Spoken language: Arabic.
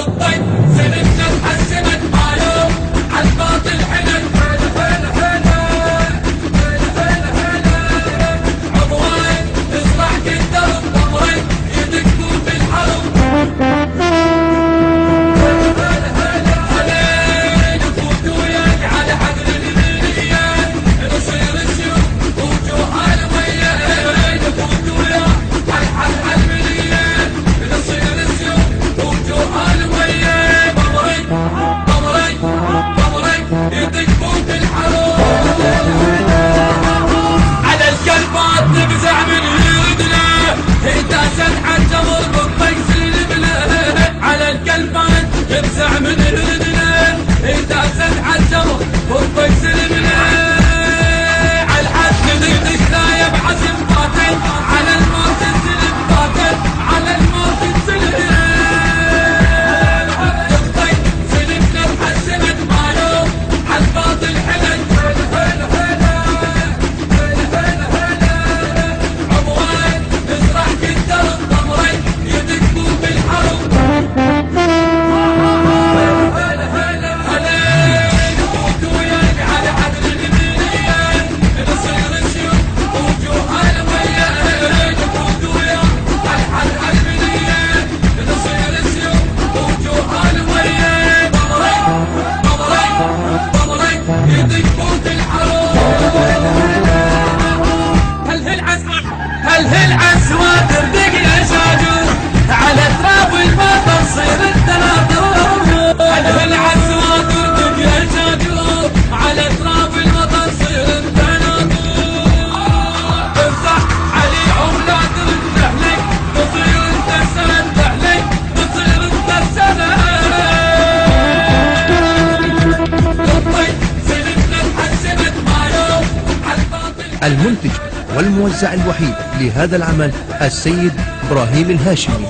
بالطيب سلمنا تحسنت معلوم عالباطل حلل حيل حيل حيل عضوان ازرع كدر الضمرين يدقون بالحرب علينا فوتوا وياك على حقل المليان نصير السيوف وجوه المية فوتوا وياك على حقل المليان نصير السيوف وجوه المية ضمرين ضمرين ضمرين يدقون بالحرب على الكلبات نفزع من يدنا هداسة حتى مربط بكسر البلاد على الكلبات نفزع من يدنا هداسة حتى مربط بكسر البلاد على الحد ندش نايب عزم باطل على الموت السلم باطل على الموت السلم بالطيب سلمنا تحسنت معلوم عالباطل حلل حيل حيل حيل عضوان ازرع كدر الضمرين يدقون بالحرب علينا فوتوا وياك على حقل المليان نصير السيوف وجوه المية فوتوا وياك على حقل المليان نصير السيوف وجوه المية ضمرين ضمرين ضمرين يدقون بالحرب هل عسواد تردق يا شاجور على تراب المطر صير التناظر هل عسواد تردق يا شاجور على تراب المطر صير التناظر افتح علي عملات الدهلك تصير انت السند دهلك تصير انت السند بالطيب سلمنا تحسنت معلوم عالباطل المنتج والموزع الوحيد لهذا العمل السيد إبراهيم الهاشمي.